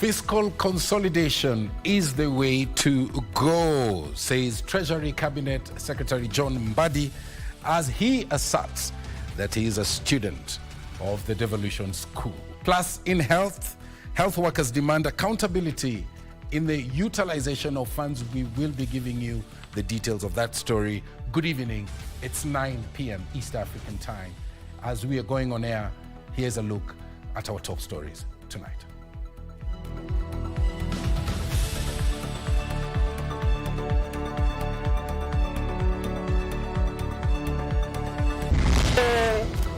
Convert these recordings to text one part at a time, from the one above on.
Fiscal consolidation is the way to go, says Treasury Cabinet Secretary John Mbadi, as he asserts that he is a student of the Devolution School. Plus, in health workers demand accountability in the utilization of funds. We will be giving you the details of that story. Good evening. It's 9 p.m. East African time. As we are going on air, here's a look at our top stories tonight.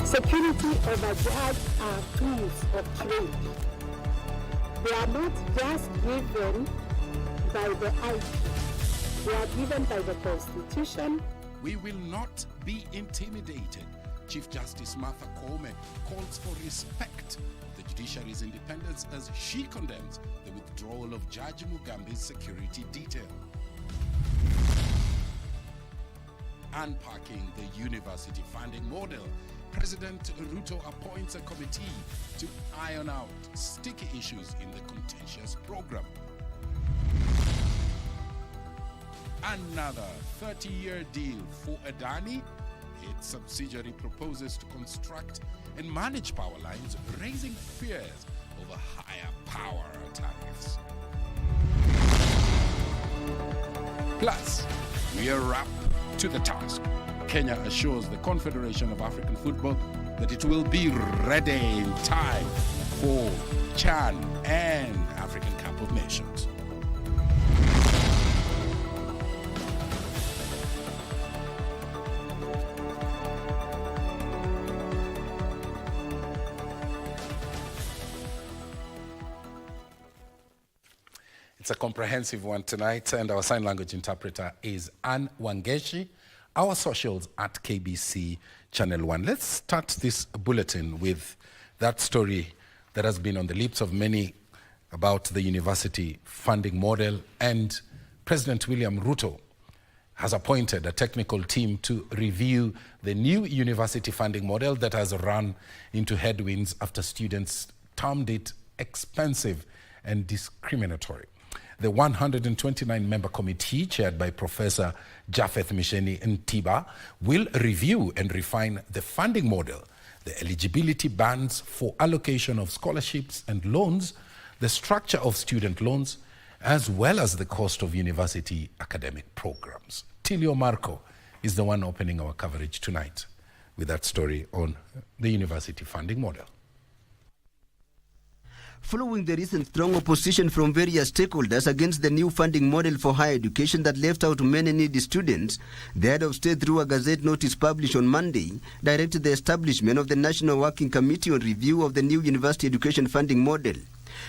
Security of a judge are tools of trade. They are not just given by the IP. They are given by the Constitution. We will not be intimidated. Chief Justice Martha Koome calls for respect of the judiciary's independence as she condemns the withdrawal of Judge Mugambe's security detail. Unpacking the university funding model, President Ruto appoints a committee to iron out sticky issues in the contentious program. Another 30-year deal for Adani. Its subsidiary proposes to construct and manage power lines, raising fears over higher power tariffs. Plus, we are up to the task. Kenya assures the Confederation of African Football that it will be ready in time for CHAN and African Cup of Nations. It's a comprehensive one tonight, and our sign language interpreter is Anne Wangeshi. Our socials at KBC Channel 1. Let's start this bulletin with that story that has been on the lips of many about the university funding model, and President William Ruto has appointed a technical team to review the new university funding model that has run into headwinds after students termed it expensive and discriminatory. The 129-member committee, chaired by Professor Japheth Misheni Ntiba, will review and refine the funding model, the eligibility bands for allocation of scholarships and loans, the structure of student loans, as well as the cost of university academic programs. Tilio Marco is the one opening our coverage tonight with that story on the university funding model. Following the recent strong opposition from various stakeholders against the new funding model for higher education that left out many needy students, the head of state, through a Gazette notice published on Monday, directed the establishment of the National Working Committee on Review of the new university education funding model.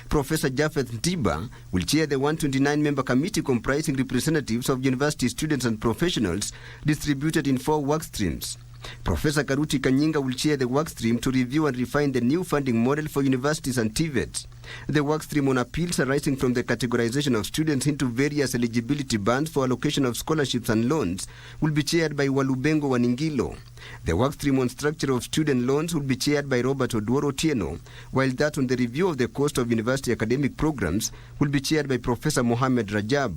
Professor Japheth Ntiba will chair the 129-member committee comprising representatives of university students and professionals distributed in 4 work streams. Professor Karuti Kanyinga will chair the workstream to review and refine the new funding model for universities and TVETs. The workstream on appeals arising from the categorization of students into various eligibility bands for allocation of scholarships and loans will be chaired by Walubengo Waningilo. The workstream on structure of student loans will be chaired by Robert Oduoro Tieno, while that on the review of the cost of university academic programs will be chaired by Professor Mohamed Rajab.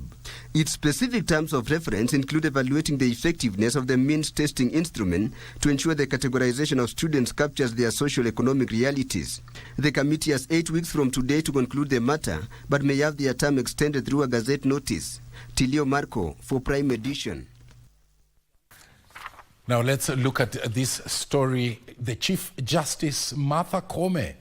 Its specific terms of reference include evaluating the effectiveness of the means testing instrument to ensure the categorization of students captures their socio-economic realities. The committee has 8 weeks from today to conclude the matter, but may have their term extended through a Gazette notice. Tilio Marco for Prime Edition. Now let's look at this story. The Chief Justice Martha Koome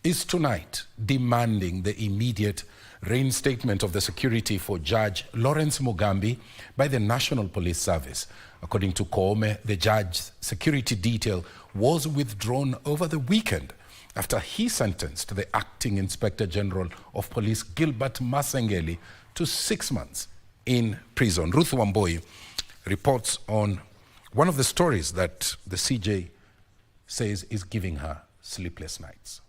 is tonight demanding the immediate reinstatement of the security for Judge Lawrence Mugambi by the National Police Service. According to Koome, the judge's security detail was withdrawn over the weekend after he sentenced the Acting Inspector General of Police, Gilbert Masengeli, to 6 months in prison. Ruth Wamboi reports on one of the stories that the CJ says is giving her sleepless nights.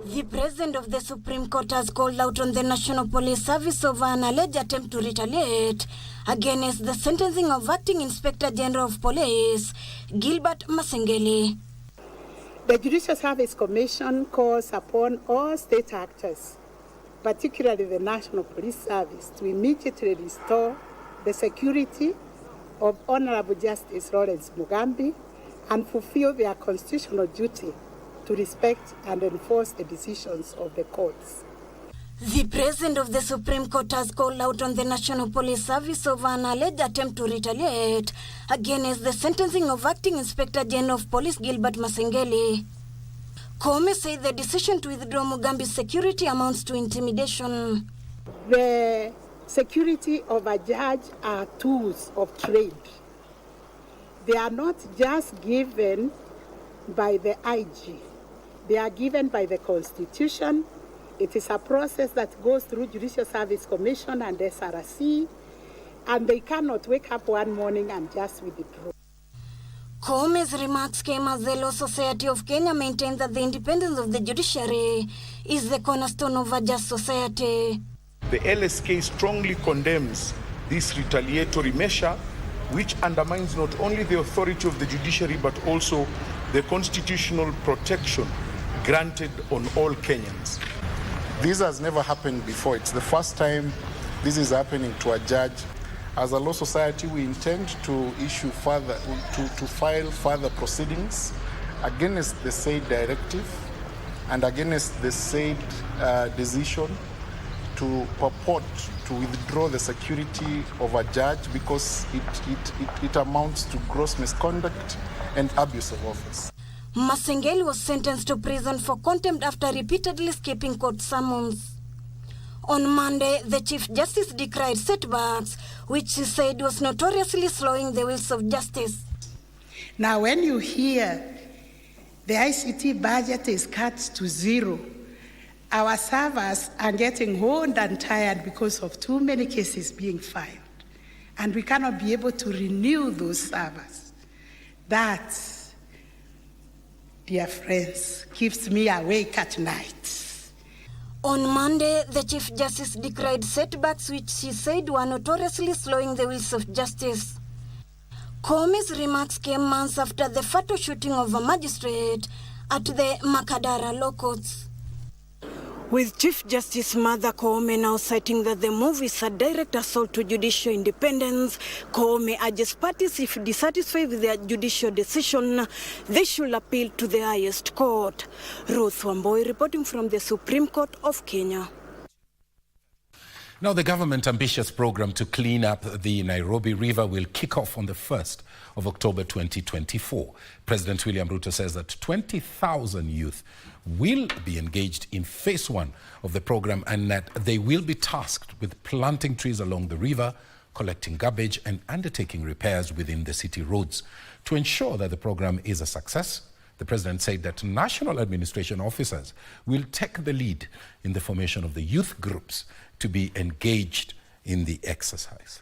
The President of the Supreme Court has called out on the National Police Service over an alleged attempt to retaliate against the sentencing of Acting Inspector General of Police, Gilbert Masengeli. The Judicial Service Commission calls upon all state actors, particularly the National Police Service, to immediately restore the security of Honorable Justice Lawrence Mugambi and fulfill their constitutional duty to respect and enforce the decisions of the courts. The President of the Supreme Court has called out on the National Police Service over an alleged attempt to retaliate against the sentencing of Acting Inspector General of Police Gilbert Masengeli. Koome said the decision to withdraw Mugambi's security amounts to intimidation. The security of a judge are tools of trade. They are not just given by the IG. They are given by the Constitution. It is a process that goes through Judicial Service Commission and SRC, and they cannot wake up one morning and just withdraw. Koome's remarks came as the Law Society of Kenya maintains that the independence of the judiciary is the cornerstone of a just society. The LSK strongly condemns this retaliatory measure, which undermines not only the authority of the judiciary but also the constitutional protection granted on all Kenyans. This has never happened before. It's the first time this is happening to a judge. As a law society, we intend to file further proceedings against the said directive and against the said decision to purport to withdraw the security of a judge because it amounts to gross misconduct and abuse of office. Masengeli was sentenced to prison for contempt after repeatedly skipping court summons. On Monday, the Chief Justice decried setbacks, which he said was notoriously slowing the wheels of justice. Now, when you hear the ICT budget is cut to zero, our servers are getting old and tired because of too many cases being filed, and we cannot be able to renew those servers. That, dear friends, keeps me awake at night. On Monday, the Chief Justice decried setbacks which he said were notoriously slowing the wheels of justice. Koome's remarks came months after the fatal shooting of a magistrate at the Makadara Law Courts. With Chief Justice Martha Koome now citing that the move is a direct assault to judicial independence, Koome urges parties, if dissatisfied with their judicial decision, they should appeal to the highest court. Ruth Mboya reporting from the Supreme Court of Kenya. Now, the government ambitious program to clean up the Nairobi River will kick off on the 1st of October 2024. President William Ruto says that 20,000 youth will be engaged in phase 1 of the program and that they will be tasked with planting trees along the river, collecting garbage and undertaking repairs within the city roads. To ensure that the program is a success, the president said that national administration officers will take the lead in the formation of the youth groups to be engaged in the exercise.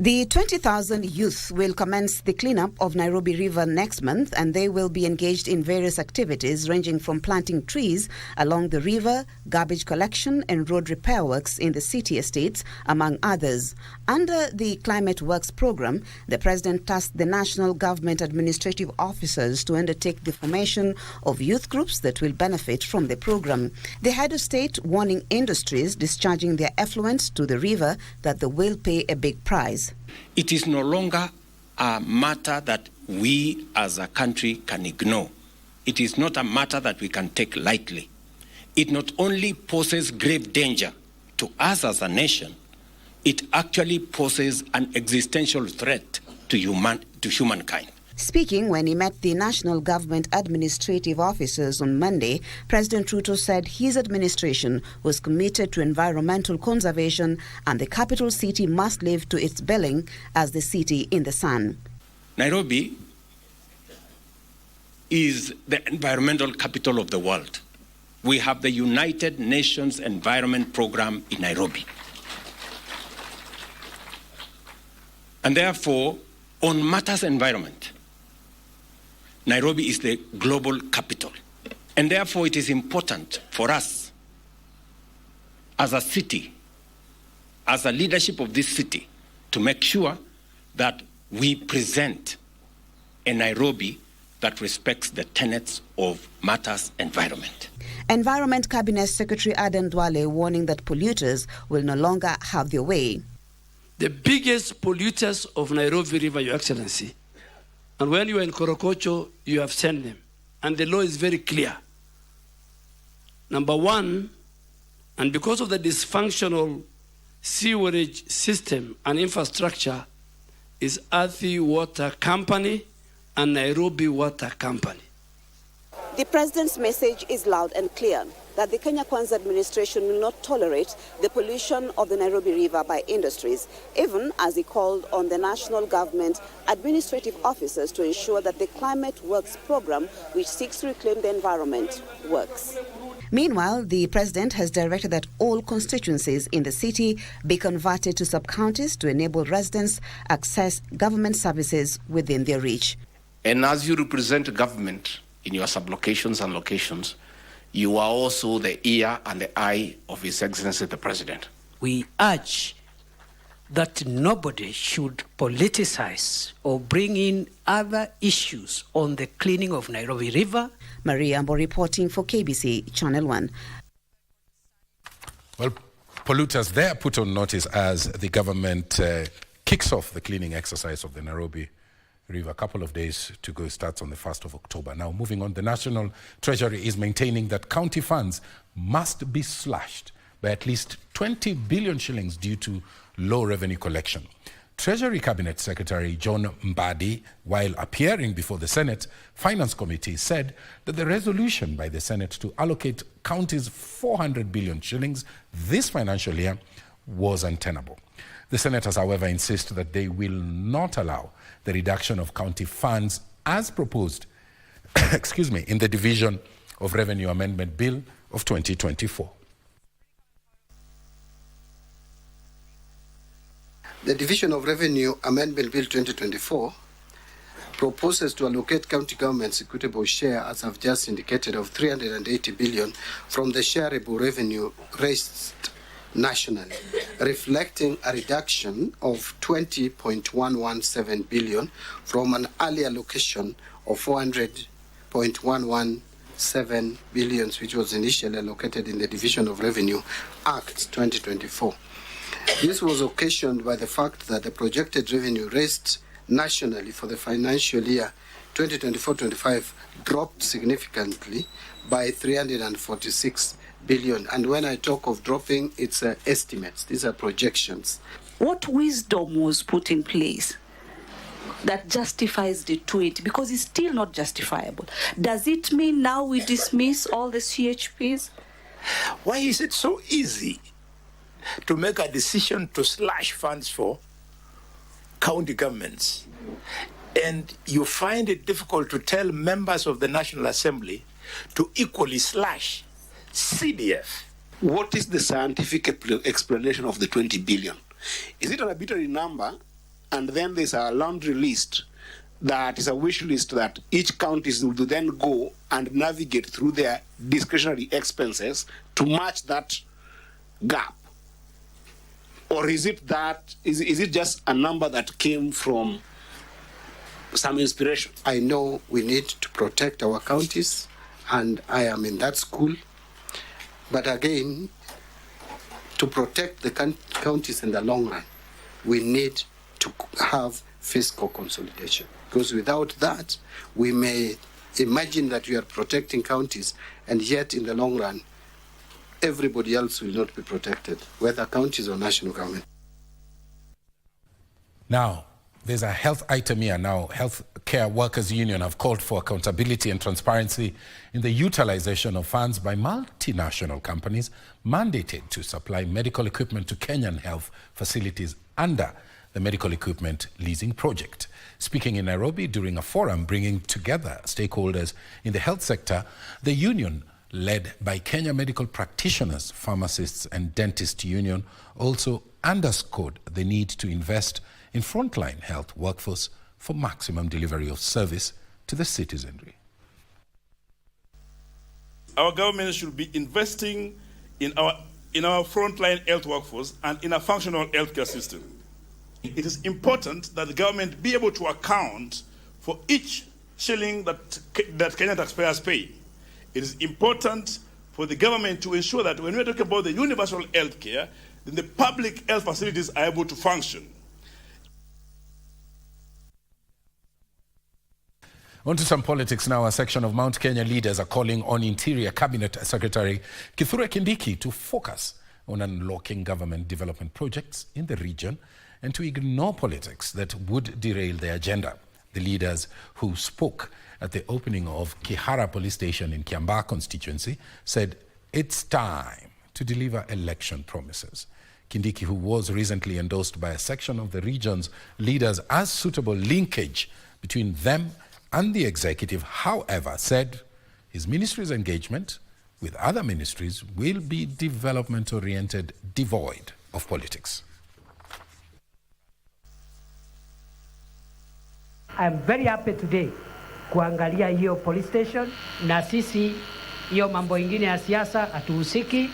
The 20,000 youth will commence the cleanup of Nairobi River next month, and they will be engaged in various activities ranging from planting trees along the river, garbage collection and road repair works in the city estates, among others. Under the Climate Works program, the president tasked the national government administrative officers to undertake the formation of youth groups that will benefit from the program. The head of state warning industries discharging their effluents to the river that they will pay a big price. It is no longer a matter that we as a country can ignore. It is not a matter that we can take lightly. It not only poses grave danger to us as a nation, it actually poses an existential threat to humankind. Speaking when he met the national government administrative officers on Monday, President Ruto said his administration was committed to environmental conservation and the capital city must live to its billing as the city in the sun. Nairobi is the environmental capital of the world. We have the United Nations Environment Program in Nairobi. And therefore, on matters environment, Nairobi is the global capital. And therefore, it is important for us as a city, as a leadership of this city, to make sure that we present a Nairobi that respects the tenets of matters environment. Environment Cabinet Secretary Aden Duale warning that polluters will no longer have their way. The biggest polluters of Nairobi River, Your Excellency, and when you are in Korokocho, you have sent them. And the law is very clear. Number one, and because of the dysfunctional sewerage system and infrastructure, is Athi Water Company and Nairobi Water Company. The president's message is loud and clear that the Kenya Kwanza administration will not tolerate the pollution of the Nairobi River by industries, even as he called on the national government administrative officers to ensure that the Climate Works program, which seeks to reclaim the environment, works. Meanwhile, the president has directed that all constituencies in the city be converted to sub-counties to enable residents access government services within their reach. And as you represent government in your sub-locations and locations, you are also the ear and the eye of His Excellency the President. We urge that nobody should politicize or bring in other issues on the cleaning of Nairobi River. Maria Ambo reporting for KBC Channel 1. Well, polluters there put on notice as the government kicks off the cleaning exercise of the Nairobi River. A couple of days to go. Starts on the 1st of October. Now, moving on, the National Treasury is maintaining that county funds must be slashed by at least 20 billion shillings due to low revenue collection. Treasury Cabinet Secretary John Mbadi, while appearing before the Senate Finance Committee, said that the resolution by the Senate to allocate counties 400 billion shillings this financial year was untenable. The senators, however, insist that they will not allow the reduction of county funds as proposed in the Division of Revenue Amendment Bill of 2024. The Division of Revenue Amendment Bill 2024 proposes to allocate county government's equitable share, as I've just indicated, of 380 billion from the shareable revenue raised nationally, reflecting a reduction of 20.117 billion from an earlier allocation of 400.117 billion, which was initially allocated in the Division of Revenue Act 2024. This was occasioned by the fact that the projected revenue raised nationally for the financial year 2024-25 dropped significantly by 346 billion. And when I talk of dropping, it's estimates. These are projections. What wisdom was put in place that justifies the tweet? Because it's still not justifiable. Does it mean now we dismiss all the CHPs? Why is it so easy to make a decision to slash funds for county governments, and you find it difficult to tell members of the National Assembly to equally slash CDF? What is the scientific explanation of the 20 billion? Is it an arbitrary number, and then there's a laundry list that is a wish list that each counties will then go and navigate through their discretionary expenses to match that gap? Or is it just a number that came from some inspiration? I know we need to protect our counties, and I am in that school. But again, to protect the counties in the long run, we need to have fiscal consolidation. Because without that, we may imagine that we are protecting counties, and yet in the long run, everybody else will not be protected, whether counties or national government. Now, there's a health item here now. Health Care Workers Union have called for accountability and transparency in the utilization of funds by multinational companies mandated to supply medical equipment to Kenyan health facilities under the Medical Equipment Leasing Project. Speaking in Nairobi during a forum bringing together stakeholders in the health sector, the union, led by Kenya Medical Practitioners, Pharmacists and Dentist Union, also underscored the need to invest in frontline health workforce for maximum delivery of service to the citizenry. Our government should be investing in our frontline health workforce and in a functional healthcare system. It is important that the government be able to account for each shilling that Kenyan taxpayers pay. It is important for the government to ensure that when we're talking about the universal health care, then the public health facilities are able to function. On to some politics now. A section of Mount Kenya leaders are calling on Interior Cabinet Secretary Kipruto Kindiki to focus on unlocking government development projects in the region and to ignore politics that would derail the agenda. The leaders who spoke at the opening of Kihara Police Station in Kiambaa constituency said it's time to deliver election promises. Kindiki, who was recently endorsed by a section of the region's leaders as suitable linkage between them and the executive, however, said his ministry's engagement with other ministries will be development-oriented, devoid of politics. I'm very happy today kuangalia hiyo police station, na sisi hiyo mambo ingine ya siasa hatuhusiki.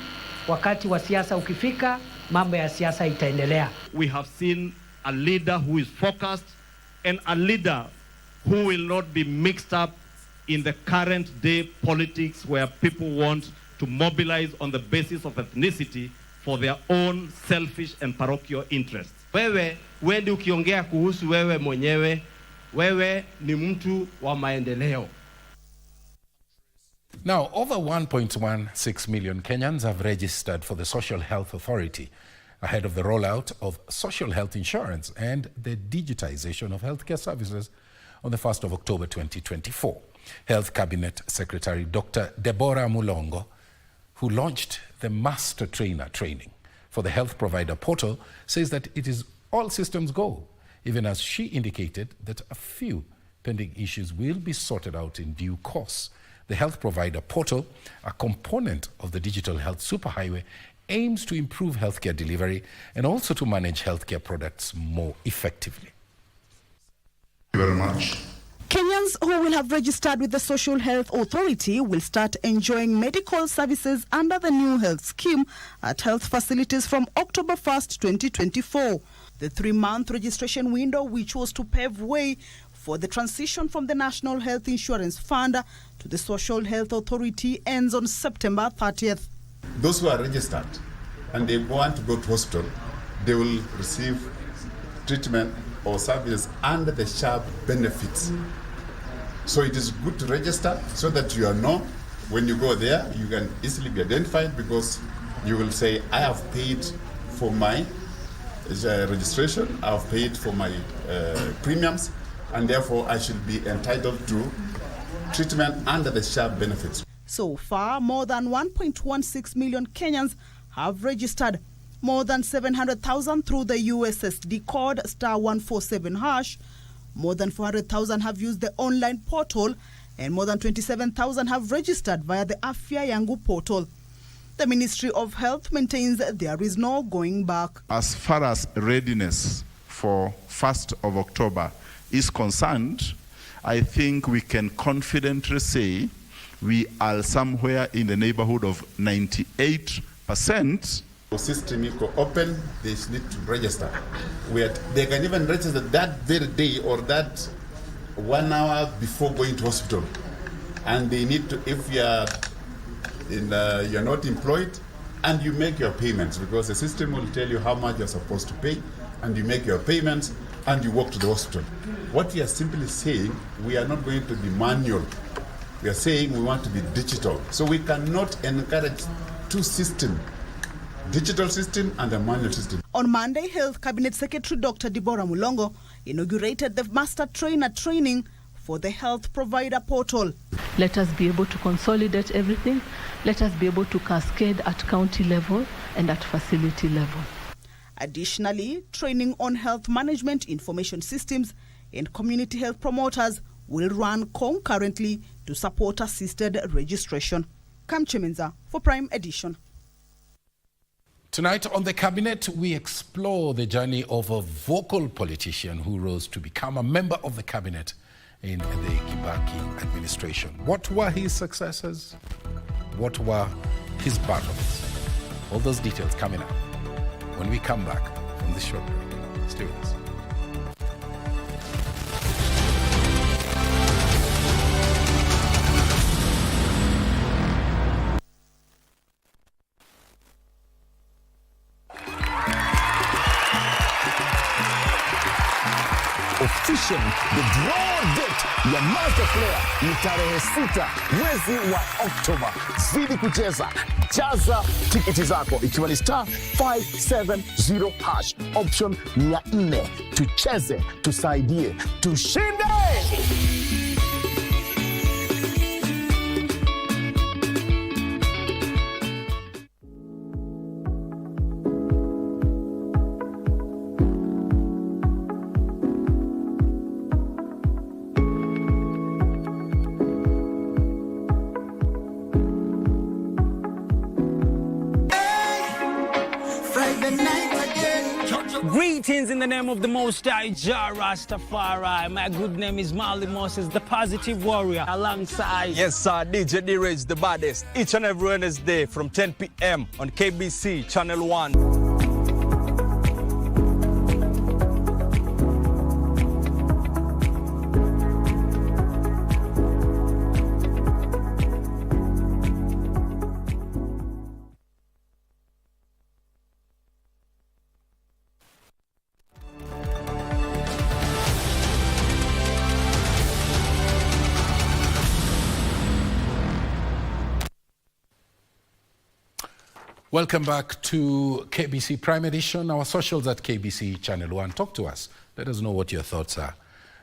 Wakati wa siasa ukifika, mambo ya siasa itaendelea. We have seen a leader who is focused and a leader who will not be mixed up in the current day politics where people want to mobilize on the basis of ethnicity for their own selfish and parochial interests. Wewe ukiongea kuhusu wewe mwenyewe, wewe ni mtu wa maendeleo. Now, over 1.16 million Kenyans have registered for the Social Health Authority ahead of the rollout of social health insurance and the digitization of healthcare services on the 1st of October 2024. Health Cabinet Secretary Dr. Deborah Mulongo, who launched the Master Trainer training for the health provider portal, says that it is all systems go, even as she indicated that a few pending issues will be sorted out in due course. The health provider portal, a component of the digital health superhighway, aims to improve healthcare delivery and also to manage healthcare products more effectively. Thank you very much. Kenyans who will have registered with the Social Health Authority will start enjoying medical services under the new health scheme at health facilities from October 1st, 2024. The 3-month registration window, which was to pave way for the transition from the National Health Insurance Fund to the Social Health Authority, ends on September 30th. Those who are registered and they want to go to hospital, they will receive treatment or services under the SHAB benefits. So it is good to register so that you are known. When you go there, you can easily be identified because you will say, I have paid for my registration, I have paid for my premiums, and therefore I should be entitled to treatment under the SHAB benefits. So far, more than 1.16 million Kenyans have registered. More than 700,000 through the USSD code *147#. More than 400,000 have used the online portal, and more than 27,000 have registered via the Afya Yangu portal. The Ministry of Health maintains there is no going back. As far as readiness for 1st of October is concerned, I think we can confidently say we are somewhere in the neighborhood of 98%. The system is open, they need to register. They can even register that very day or that 1 hour before going to hospital. And they need to, if you're not employed, and you make your payments, because the system will tell you how much you're supposed to pay, and you make your payments, and you walk to the hospital. What we are simply saying, we are not going to be manual. We are saying we want to be digital. So we cannot encourage two systems, digital system and the manual system. On Monday, Health Cabinet Secretary Dr. Deborah Mulongo inaugurated the Master Trainer training for the health provider portal. Let us be able to consolidate everything. Let us be able to cascade at county level and at facility level. Additionally, training on health management information systems and community health promoters will run concurrently to support assisted registration. Kamche Menza for Prime Edition. Tonight on the Cabinet, we explore the journey of a vocal politician who rose to become a member of the Cabinet in the Kibaki administration. What were his successes? What were his battles? All those details coming up when we come back from this short break. Stay with us. officially the draw date ya master player ni tarehe 6 mwezi wa Oktoba. Zidi kucheza, jaza tiketi zako ikiwa ni *570# option 400. Tucheze, tusaidie, tushinde! Greetings in the name of the Most High Jah Rastafari. My good name is Marley Moses, the positive warrior, alongside... Yes, sir, DJ D-Rage, the baddest. Each and every Wednesday from 10 p.m. on KBC Channel 1. Welcome back to KBC Prime Edition, our socials at KBC Channel 1. Talk to us. Let us know what your thoughts are.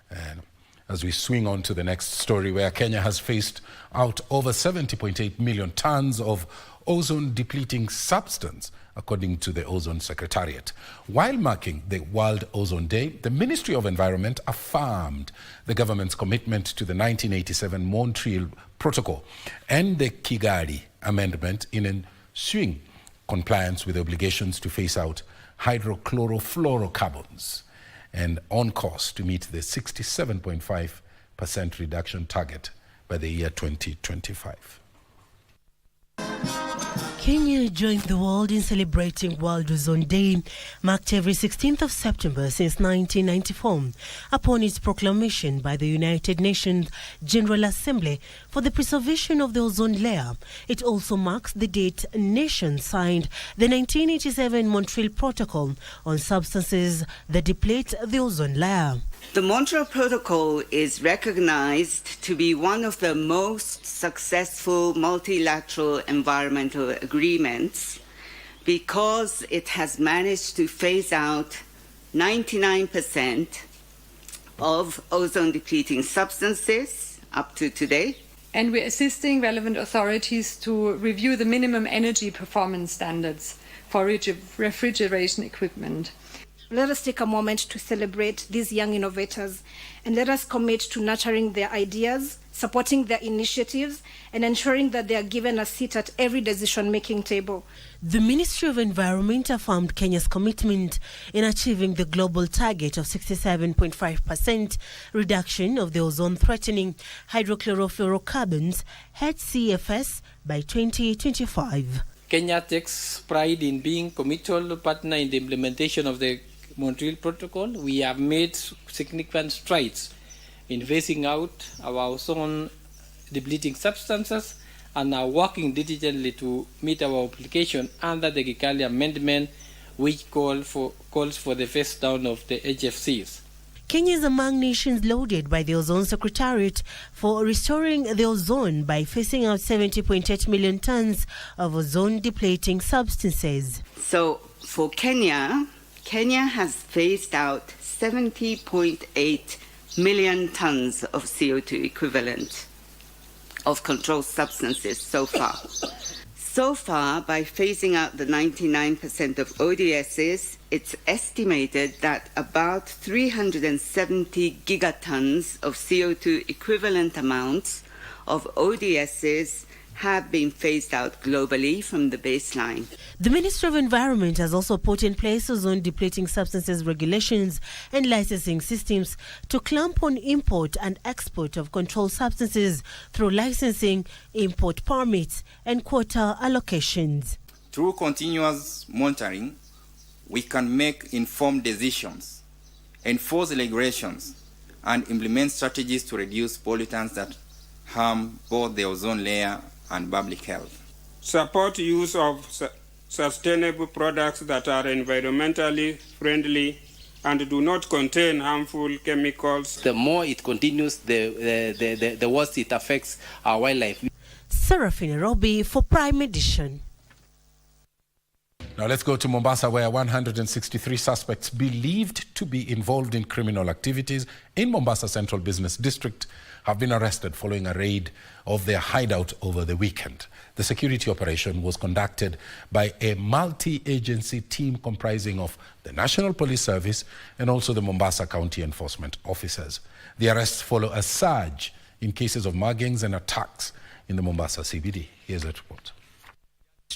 And as we swing on to the next story, where Kenya has phased out over 70.8 million tons of ozone-depleting substance, according to the Ozone Secretariat. While marking the World Ozone Day, the Ministry of Environment affirmed the government's commitment to the 1987 Montreal Protocol and the Kigali Amendment in ensuing compliance with obligations to phase out hydrochlorofluorocarbons and on course to meet the 67.5% reduction target by the year 2025. Kenya joined the world in celebrating World Ozone Day, marked every 16th of September since 1994, upon its proclamation by the United Nations General Assembly for the preservation of the ozone layer. It also marks the date nations signed the 1987 Montreal Protocol on substances that deplete the ozone layer. The Montreal Protocol is recognized to be one of the most successful multilateral environmental agreements because it has managed to phase out 99% of ozone-depleting substances up to today. And we're assisting relevant authorities to review the minimum energy performance standards for refrigeration equipment. Let us take a moment to celebrate these young innovators and let us commit to nurturing their ideas, supporting their initiatives, and ensuring that they are given a seat at every decision-making table. The Ministry of Environment affirmed Kenya's commitment in achieving the global target of 67.5% reduction of the ozone-threatening hydrochlorofluorocarbons, HCFS, by 2025. Kenya takes pride in being a committal partner in the implementation of the Montreal Protocol. We have made significant strides in phasing out our ozone-depleting substances and are working diligently to meet our obligation under the Kigali Amendment, which calls for the phase down of the HFCs. Kenya is among nations lauded by the Ozone Secretariat for restoring the ozone by phasing out 70.8 million tons of ozone-depleting substances. So for Kenya has phased out 70.8 million tons of CO2 equivalent of controlled substances so far. So far, by phasing out the 99% of ODSs, it's estimated that about 370 gigatons of CO2 equivalent amounts of ODSs have been phased out globally from the baseline. The Ministry of Environment has also put in place ozone-depleting substances regulations and licensing systems to clamp on import and export of controlled substances through licensing, import permits, and quota allocations. Through continuous monitoring, we can make informed decisions, enforce regulations, and implement strategies to reduce pollutants that harm both the ozone layer and public health. Support use of sustainable products that are environmentally friendly and do not contain harmful chemicals. The more it continues, the worse it affects our wildlife. Serafin Nairobi for Prime Edition. Now let's go to Mombasa, where 163 suspects believed to be involved in criminal activities in Mombasa Central Business District have been arrested following a raid of their hideout over the weekend. The security operation was conducted by a multi-agency team comprising of the National Police Service and also the Mombasa County Enforcement Officers. The arrests follow a surge in cases of muggings and attacks in the Mombasa CBD. Here's a report.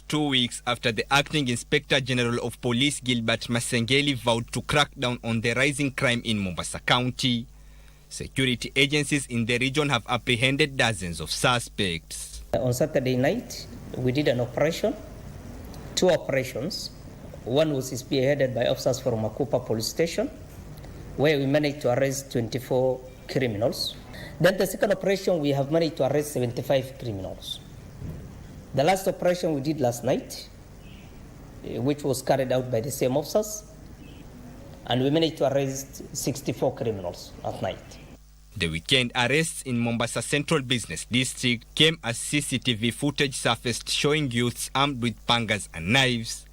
2 weeks after the Acting Inspector General of Police Gilbert Masengeli vowed to crack down on the rising crime in Mombasa County, security agencies in the region have apprehended dozens of suspects. On Saturday night, we did an operation, 2 operations. One was spearheaded by officers from Makupa Police Station, where we managed to arrest 24 criminals. Then the second operation, we have managed to arrest 75 criminals. The last operation we did last night, which was carried out by the same officers, and we managed to arrest 64 criminals at night. The weekend arrests in Mombasa Central Business District came as CCTV footage surfaced showing youths armed with pangas and knives,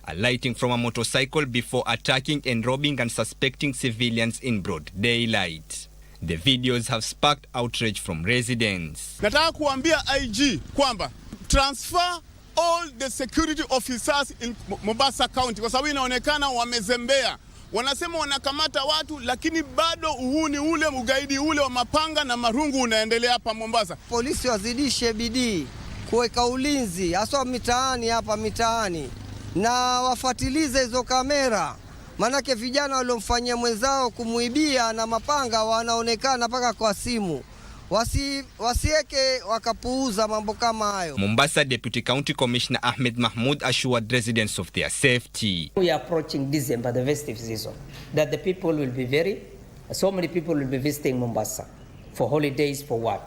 alighting from a motorcycle before attacking and robbing unsuspecting civilians in broad daylight. The videos have sparked outrage from residents. Nataka kuambia IG kwamba transfer all the security officers in Mombasa County kwa sababu inaonekana wamezembea. Wanasema wanakamata watu lakini bado uhuni ule ugaidi ule wa mapanga na marungu unaendelea hapa Mombasa. Polisi wazidishe bidii kuweka ulinzi hasa mitaani hapa mitaani na wafuatilize hizo kamera. Manake vijana waliomfanyia mwenzao kumuibia na mapanga wanaonekana paka kwa simu. Wasieke wakapuuza mambo kama hayo. Mombasa Deputy County Commissioner Ahmed Mahmoud assured residents of their safety. We are approaching December, the festive season, that the people will be so many people will be visiting Mombasa for holidays, for what?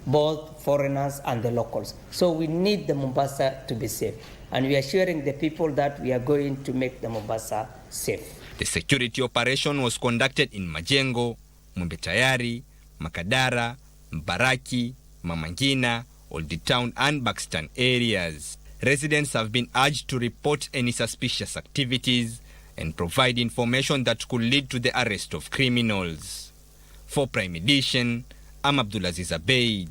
Both foreigners and the locals. So we need the Mombasa to be safe. And we are assuring the people that we are going to make the Mombasa safe. The security operation was conducted in Majengo, Mumbetayari, Makadara, Mbaraki, Mamangina, Old Town and Buxton areas. Residents have been urged to report any suspicious activities and provide information that could lead to the arrest of criminals. For Prime Edition, I'm Abdulaziz Abeid.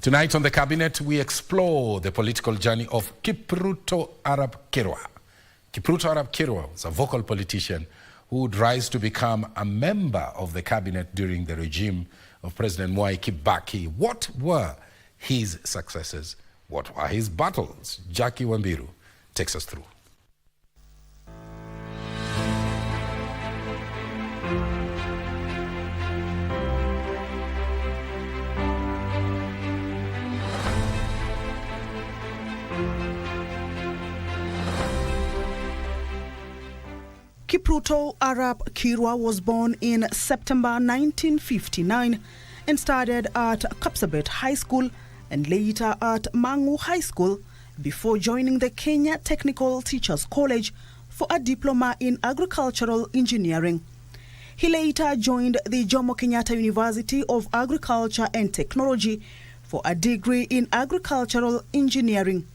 Tonight on the Cabinet, we explore the political journey of Kipruto Arap Kirwa. Kipruto Arap Kirwa was a vocal politician who would rise to become a member of the Cabinet during the regime of President Mwai Kibaki. What were his successes? What were his battles? Jackie Wambiru takes us through. Kipruto Arap Kirwa was born in September 1959 and studied at Kapsabet High School and later at Mangu High School before joining the Kenya Technical Teachers College for a diploma in agricultural engineering. He later joined the Jomo Kenyatta University of Agriculture and Technology for a degree in agricultural engineering.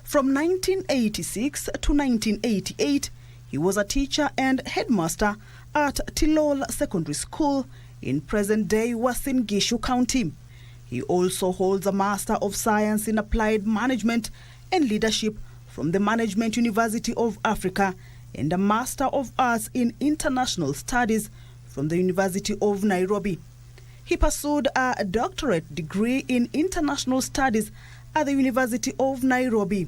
From 1986 to 1988, he was a teacher and headmaster at Tilol Secondary School in present-day Uasin Gishu County. He also holds a Master of Science in Applied Management and Leadership from the Management University of Africa and a Master of Arts in International Studies from the University of Nairobi. He pursued a doctorate degree in International Studies at the University of Nairobi.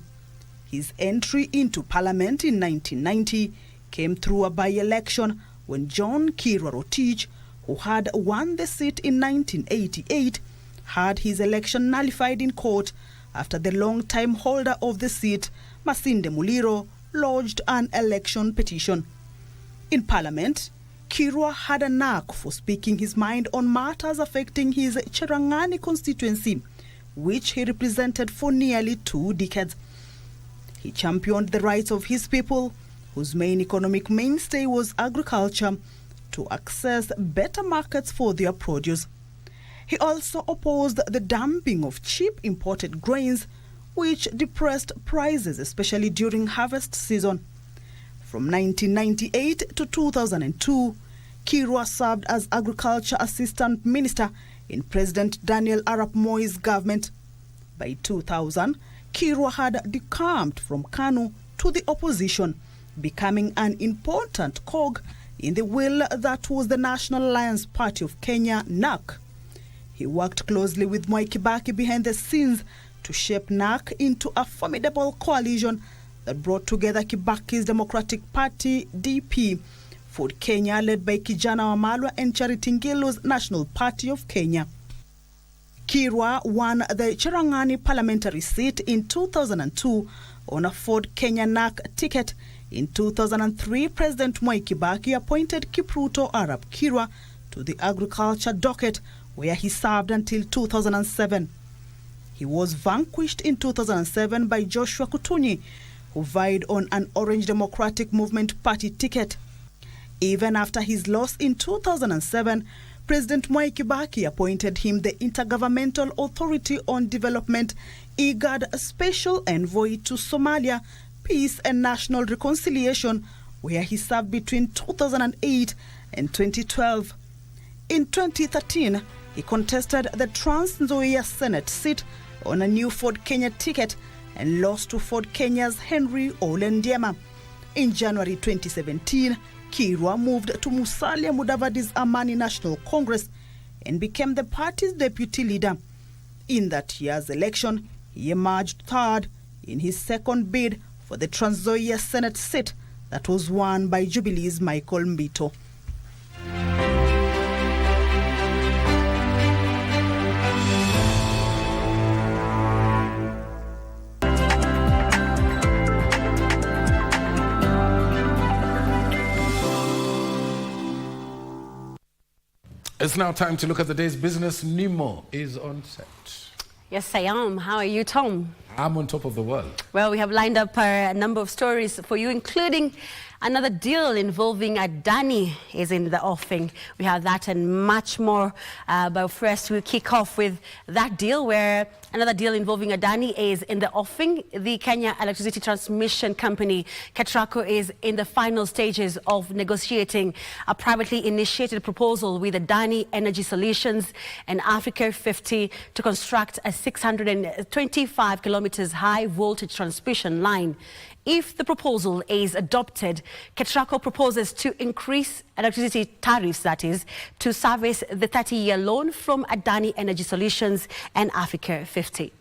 His entry into Parliament in 1990 came through a by-election when John Kirwa Rotich, who had won the seat in 1988, had his election nullified in court after the long-time holder of the seat, Masinde Muliro, lodged an election petition. In Parliament, Kirwa had a knack for speaking his mind on matters affecting his Cherangani constituency, which he represented for nearly 2 decades. He championed the rights of his people, whose main economic mainstay was agriculture, to access better markets for their produce. He also opposed the dumping of cheap imported grains, which depressed prices, especially during harvest season. From 1998 to 2002, Kirwa served as Agriculture Assistant Minister in President Daniel Arap Moi's government. By 2000, Kirwa had decamped from KANU to the opposition, becoming an important cog in the wheel that was the National Alliance Party of Kenya, NAK. He worked closely with Mwai Kibaki behind the scenes to shape NAK into a formidable coalition that brought together Kibaki's Democratic Party, DP, Ford Kenya, led by Kijana Wamalwa, and Charity Ngilu's National Party of Kenya. Kirwa won the Cherangani parliamentary seat in 2002 on a Ford Kenya NAK ticket. In 2003, President Mwai Kibaki appointed Kipruto Arap Kirwa to the agriculture docket, where he served until 2007. He was vanquished in 2007 by Joshua Kutunyi, who vied on an Orange Democratic Movement Party ticket. Even after his loss in 2007, President Mwai Kibaki appointed him the Intergovernmental Authority on Development, IGAD Special Envoy to Somalia, Peace and National Reconciliation, where he served between 2008 and 2012. In 2013, he contested the Trans Nzoia Senate seat on a new Ford Kenya ticket and lost to Ford Kenya's Henry Ole Ndiema. In January 2017, Kirwa moved to Musalia Mudavadi's Amani National Congress and became the party's deputy leader. In that year's election, he emerged third in his second bid for the Trans Nzoia Senate seat that was won by Jubilee's Michael Mbito. It's now time to look at the day's business. Nimo is on set. Yes, I am. How are you, Tom? I'm on top of the world. Well, we have lined up a number of stories for you, including another deal involving Adani is in the offing. We have that and much more. But first, we'll kick off with that deal where another deal involving Adani is in the offing. The Kenya Electricity Transmission Company, KETRACO, is in the final stages of negotiating a privately initiated proposal with Adani Energy Solutions and Africa 50 to construct a 625 kilometers high voltage transmission line. If the proposal is adopted, KETRACO proposes to increase electricity tariffs, that is, to service the 30-year loan from Adani Energy Solutions and Africa 50.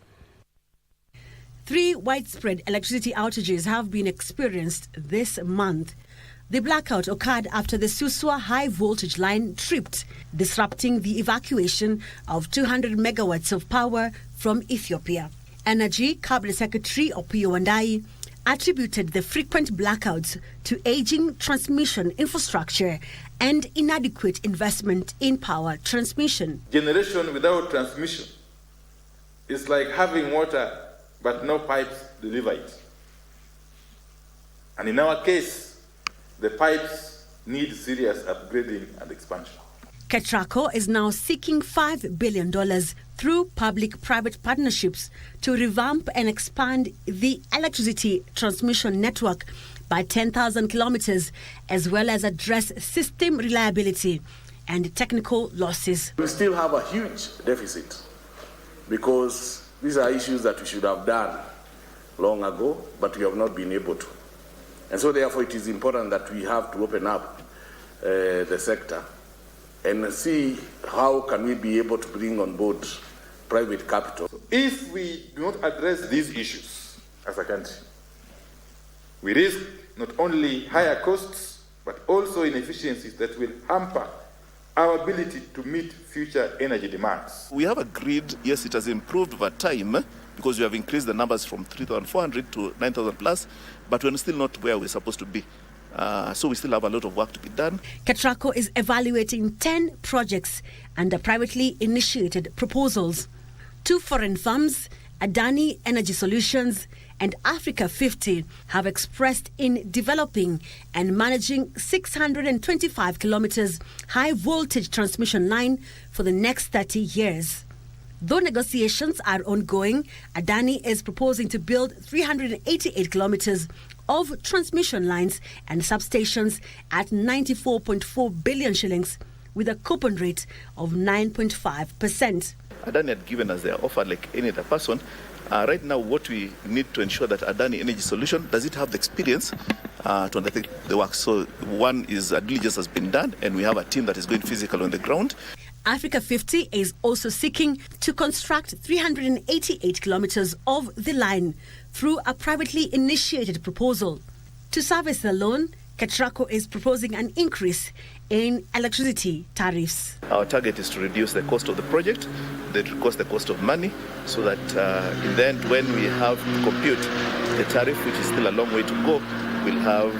3 widespread electricity outages have been experienced this month. The blackout occurred after the Suswa high-voltage line tripped, disrupting the evacuation of 200 megawatts of power from Ethiopia. Energy Cabinet Secretary Opiyo Wandayi attributed the frequent blackouts to aging transmission infrastructure and inadequate investment in power transmission. Generation without transmission is like having water but no pipes deliver it. And in our case, the pipes need serious upgrading and expansion. KETRACO is now seeking $5 billion through public-private partnerships to revamp and expand the electricity transmission network by 10,000 kilometers, as well as address system reliability and technical losses. We still have a huge deficit because these are issues that we should have done long ago, but we have not been able to. And so therefore it is important that we have to open up the sector and see how can we be able to bring on board private capital. So if we do not address these issues as a country, we risk not only higher costs, but also inefficiencies that will hamper our ability to meet future energy demands. We have agreed, yes, it has improved over time because we have increased the numbers from 3,400 to 9,000 plus, but we're still not where we're supposed to be. So we still have a lot of work to be done. KETRACO is evaluating 10 projects under privately initiated proposals. 2 foreign firms, Adani Energy Solutions and Africa 50 have expressed in developing and managing 625 kilometers high-voltage transmission line for the next 30 years. Though negotiations are ongoing, Adani is proposing to build 388 kilometers of transmission lines and substations at 94.4 billion shillings with a coupon rate of 9.5%. Adani had given us their offer like any other person. Right now, what we need to ensure that Adani Energy Solution, does it have the experience to undertake the work? So one is a diligence has been done, and we have a team that is going physical on the ground. Africa 50 is also seeking to construct 388 kilometers of the line through a privately initiated proposal. To service the loan, KETRACO is proposing an increase in electricity tariffs. Our target is to reduce the cost of the project, the cost of money, so that in the end, when we have to compute the tariff, which is still a long way to go, we'll have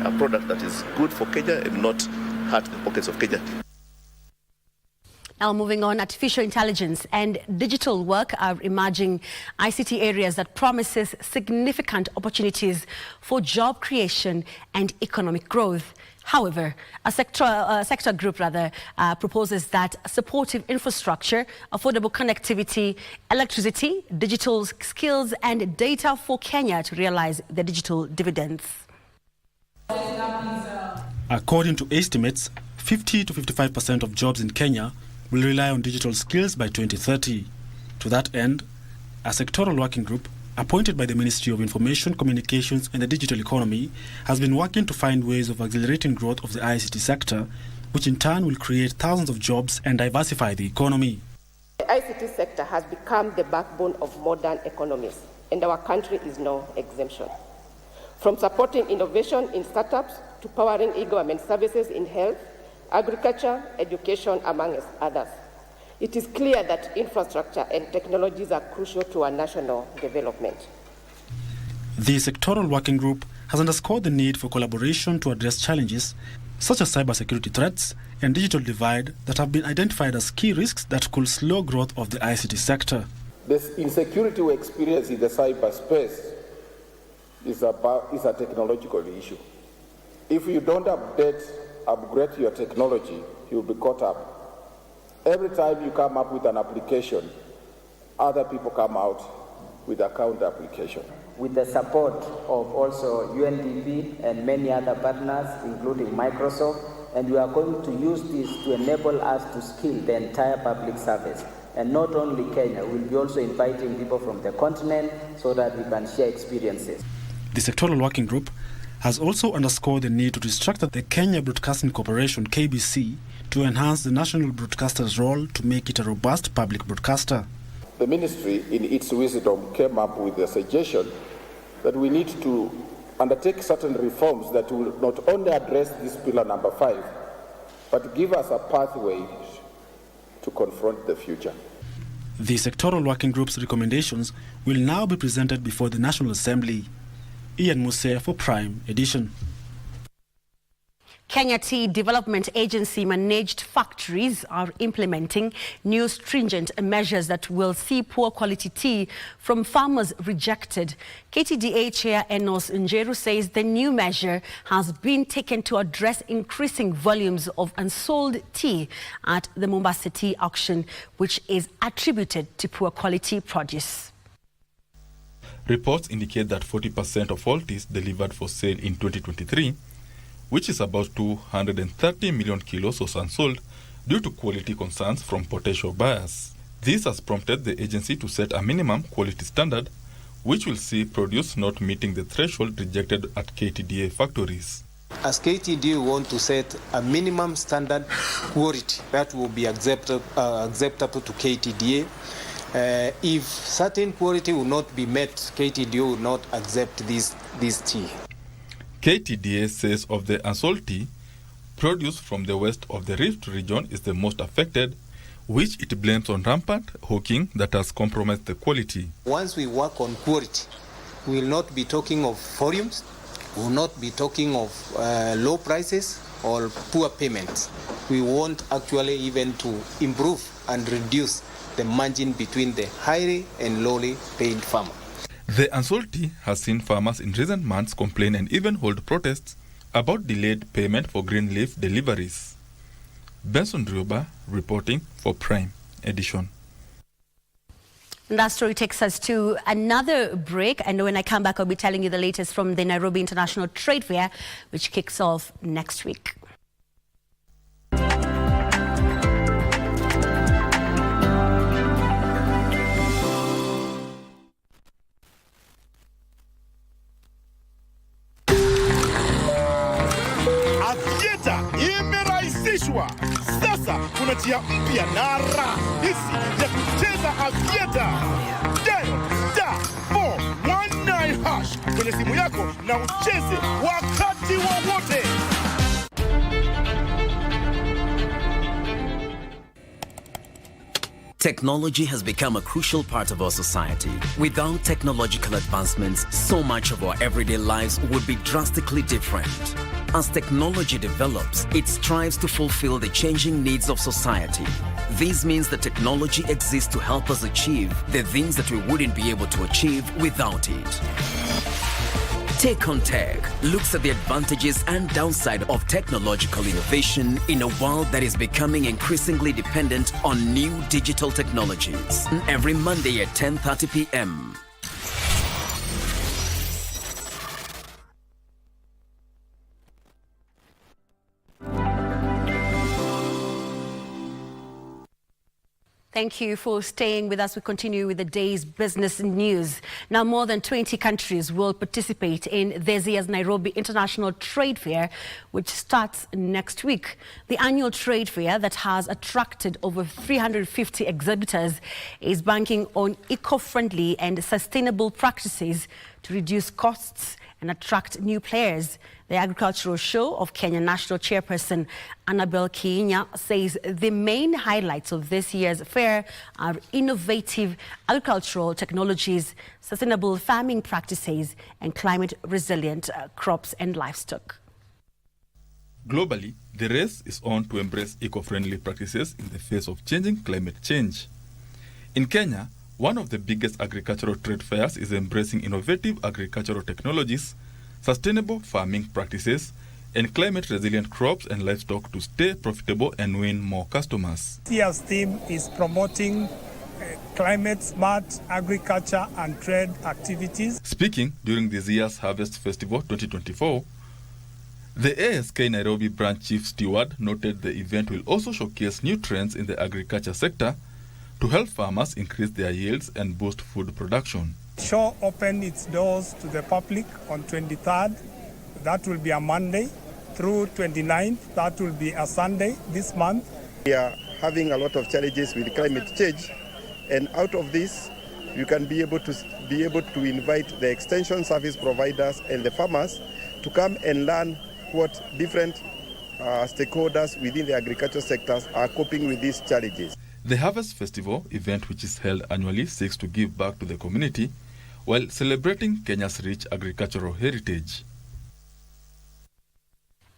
a product that is good for Kenya and not hurt the pockets of Kenya. Now moving on, artificial intelligence and digital work are emerging ICT areas that promises significant opportunities for job creation and economic growth. However, a sector group proposes that supportive infrastructure, affordable connectivity, electricity, digital skills and data for Kenya to realize the digital dividends. According to estimates, 50 to 55% of jobs in Kenya will rely on digital skills by 2030. To that end, a sectoral working group appointed by the Ministry of Information, Communications and the Digital Economy has been working to find ways of accelerating growth of the ICT sector, which in turn will create thousands of jobs and diversify the economy. The ICT sector has become the backbone of modern economies, and our country is no exemption. From supporting innovation in startups to powering e-government services in health, agriculture, education, among others. It is clear that infrastructure and technologies are crucial to our national development. The sectoral working group has underscored the need for collaboration to address challenges such as cybersecurity threats and digital divide that have been identified as key risks that could slow growth of the ICT sector. The insecurity we experience in the cyberspace is a technological issue. If you don't upgrade your technology, you'll be caught up. Every time you come up with an application, other people come out with a counter application. With the support of also UNDP and many other partners, including Microsoft, and we are going to use this to enable us to skill the entire public service. And not only Kenya, we'll be also inviting people from the continent so that we can share experiences. The sectoral working group has also underscored the need to restructure the Kenya Broadcasting Corporation, KBC, to enhance the national broadcaster's role to make it a robust public broadcaster. The ministry, in its wisdom, came up with the suggestion that we need to undertake certain reforms that will not only address this pillar number 5, but give us a pathway to confront the future. The sectoral working group's recommendations will now be presented before the National Assembly. Ian Muse for Prime Edition. Kenya Tea Development Agency managed factories are implementing new stringent measures that will see poor quality tea from farmers rejected. KTDA Chair Enos Njeru says the new measure has been taken to address increasing volumes of unsold tea at the Mombasa tea auction, which is attributed to poor quality produce. Reports indicate that 40% of all teas delivered for sale in 2023, which is about 230 million kilos, was unsold due to quality concerns from potential buyers. This has prompted the agency to set a minimum quality standard, which will see produce not meeting the threshold rejected at KTDA factories. As KTDA, we want to set a minimum standard quality that will be acceptable to KTDA. If certain quality will not be met, KTDA will not accept this tea. KTDA says of the unsold tea, produce from the west of the Rift region is the most affected, which it blames on rampant hawking that has compromised the quality. Once we work on quality, we will not be talking of volumes, we will not be talking of low prices or poor payments. We want actually even to improve and reduce the margin between the highly and lowly paid farmer. The uncertainty has seen farmers in recent months complain and even hold protests about delayed payment for green leaf deliveries. Benson Rioba reporting for Prime Edition. And that story takes us to another break, and when I come back, I'll be telling you the latest from the Nairobi International Trade Fair, which kicks off next week. Sasa kuna njia mpya na rahisi ya kucheza avieta. Dial *419# kwenye simu yako na ucheze wakati wowote. Technology has become a crucial part of our society. Without technological advancements, so much of our everyday lives would be drastically different. As technology develops, it strives to fulfill the changing needs of society. This means that technology exists to help us achieve the things that we wouldn't be able to achieve without it. Take on Tech looks at the advantages and downside of technological innovation in a world that is becoming increasingly dependent on new digital technologies. Every Monday at 10:30 p.m. Thank you for staying with us. We continue with the day's business news. Now, more than 20 countries will participate in this year's Nairobi International Trade Fair, which starts next week. The annual trade fair that has attracted over 350 exhibitors is banking on eco-friendly and sustainable practices to reduce costs and attract new players. The agricultural show of Kenya National Chairperson Annabel Kiinya says the main highlights of this year's fair are innovative agricultural technologies, sustainable farming practices, and climate-resilient crops and livestock. Globally, the race is on to embrace eco-friendly practices in the face of changing climate change. In Kenya, one of the biggest agricultural trade fairs is embracing innovative agricultural technologies, sustainable farming practices, and climate-resilient crops and livestock to stay profitable and win more customers. This year's theme is promoting climate-smart agriculture and trade activities. Speaking during this year's Harvest Festival 2024, the ASK Nairobi branch chief steward noted the event will also showcase new trends in the agriculture sector to help farmers increase their yields and boost food production. The show opened its doors to the public on 23rd, that will be a Monday, through 29th, that will be a Sunday this month. We are having a lot of challenges with climate change, and out of this, you can be able to invite the extension service providers and the farmers to come and learn what different stakeholders within the agriculture sectors are coping with these challenges. The Harvest Festival event, which is held annually, seeks to give back to the community while celebrating Kenya's rich agricultural heritage.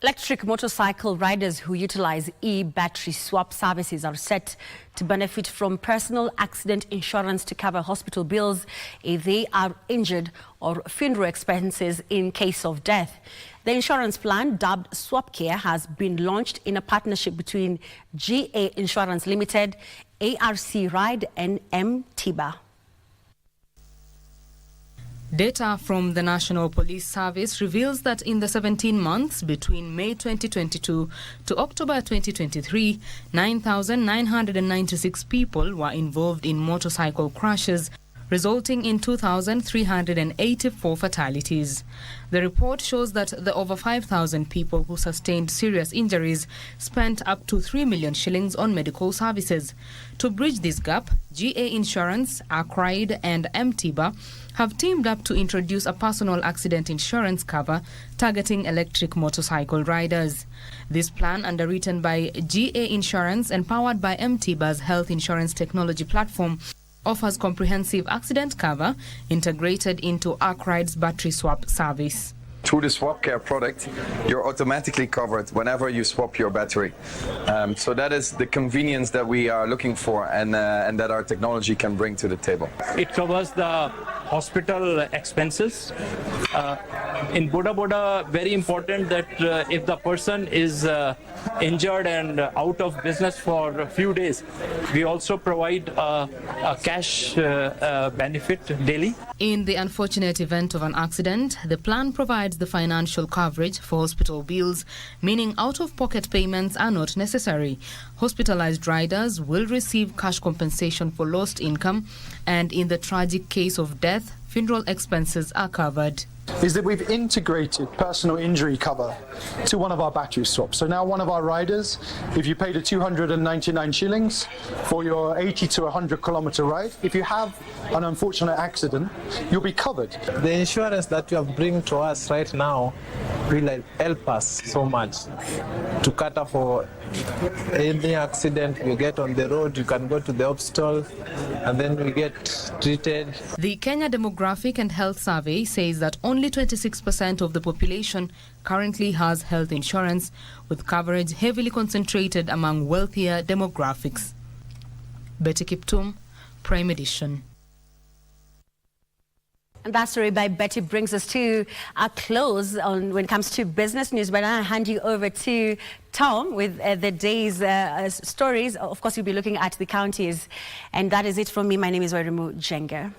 Electric motorcycle riders who utilize e-battery swap services are set to benefit from personal accident insurance to cover hospital bills if they are injured or funeral expenses in case of death. The insurance plan, dubbed Swap Care, has been launched in a partnership between GA Insurance Limited, ARC Ride and MTIBA. Data from the National Police Service reveals that in the 17 months between May 2022 to October 2023, 9,996 people were involved in motorcycle crashes, resulting in 2,384 fatalities. The report shows that the over 5,000 people who sustained serious injuries spent up to 3 million shillings on medical services. To bridge this gap, GA Insurance, ARC-RIDE and MTIBA have teamed up to introduce a personal accident insurance cover targeting electric motorcycle riders. This plan, underwritten by GA Insurance and powered by MTIBA's health insurance technology platform, offers comprehensive accident cover integrated into ARC-RIDE's battery swap service. Through the Swap Care product, you're automatically covered whenever you swap your battery. So that is the convenience that we are looking for and that our technology can bring to the table. It covers the hospital expenses. In Boda Boda, very important that if the person is injured and out of business for a few days, we also provide a cash benefit daily. In the unfortunate event of an accident, the plan provides the financial coverage for hospital bills, meaning out-of-pocket payments are not necessary. Hospitalized riders will receive cash compensation for lost income, and in the tragic case of death, funeral expenses are covered. Is that we've integrated personal injury cover to one of our battery swaps. So now one of our riders, if you paid a 299 shillings for your 80 to 100 kilometer ride, if you have an unfortunate accident, you'll be covered. The insurance that you have bring to us right now will help us so much to cater for any accident you get on the road. You can go to the hospital and then we get treated. The Kenya Demographic and Health Survey says that only 26% of the population currently has health insurance, with coverage heavily concentrated among wealthier demographics. Betty Kiptum, Prime Edition. And that story by Betty brings us to a close on when it comes to business news. But I'll hand you over to Tom with the day's stories. Of course, you'll be looking at the counties. And that is it from me. My name is Wairimu Jenga.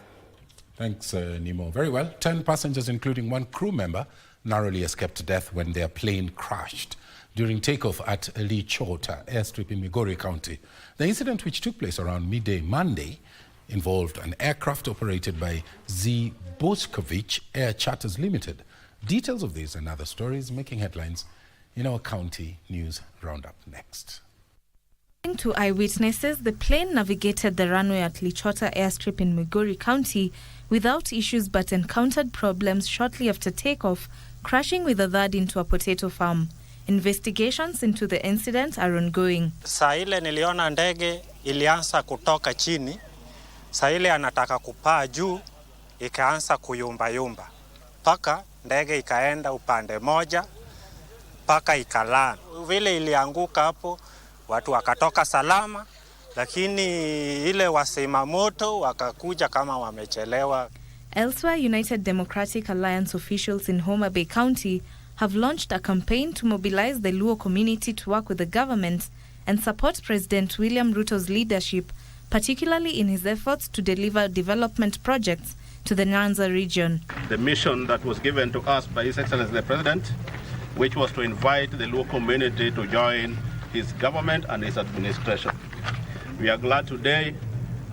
Thanks, Nemo. Very well. 10 passengers, including one crew member, narrowly escaped death when their plane crashed during takeoff at Lichota airstrip in Migori County. The incident, which took place around midday Monday, involved an aircraft operated by Z. Boscovich Air Charters Limited. Details of these and other stories making headlines in our county news roundup next. According to eyewitnesses, the plane navigated the runway at Lichota airstrip in Migori County without issues but encountered problems shortly after takeoff, crashing with a third into a potato farm. Investigations into the incident are ongoing. Saa ile niliona ndege ilianza kutoka chini. Saa ile anataka kupaa juu, ikaanza kuyumba. Paka ndege ikaenda upande moja, paka ikalana. Vile ilianguka hapo, watu wakatoka salama, lakini ile wasima moto wakakuja kama wamechelewa. Elsewhere, United Democratic Alliance officials in Homa Bay County have launched a campaign to mobilize the Luo community to work with the government and support President William Ruto's leadership, particularly in his efforts to deliver development projects to the Nyanza region. The mission that was given to us by His Excellency the President, which was to invite the Luo community to join his government and his administration. We are glad today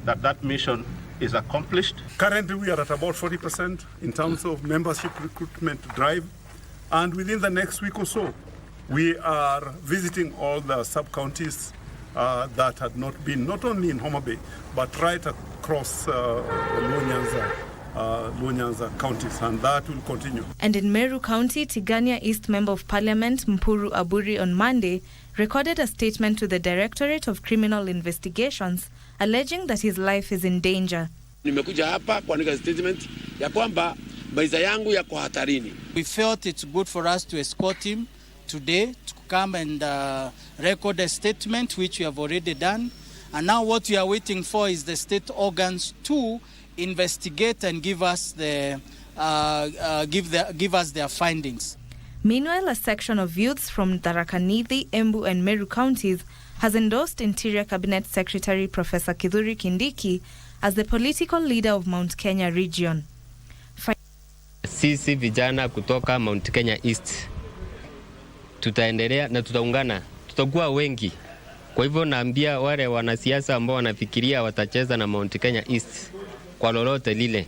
that that mission is accomplished. Currently, we are at about 40% in terms of membership recruitment drive. And within the next week or so, we are visiting all the sub-counties that had not been, not only in Homa Bay, but right across the Luo Nyanza counties, and that will continue. And in Meru County, Tigania East Member of Parliament Mpuru Aburi on Monday recorded a statement to the Directorate of Criminal Investigations alleging that his life is in danger. Nimekuja hapa kuandika statement ya kwamba maisha yangu yako hatarini. We felt it's good for us to escort him today to come and record a statement, which we have already done. And now what we are waiting for is the state organs to investigate and give us the give us their findings. Meanwhile, a section of youths from Tharaka Nithi, Embu and Meru counties has endorsed Interior Cabinet Secretary Professor Kithure Kindiki as the political leader of Mount Kenya region. Sisi vijana kutoka Mount Kenya East tutaendelea na tutaungana, tutakuwa wengi. Kwa hivyo naambia wale wanasiasa ambao wanafikiria watacheza na Mount Kenya East kwa lolote lile,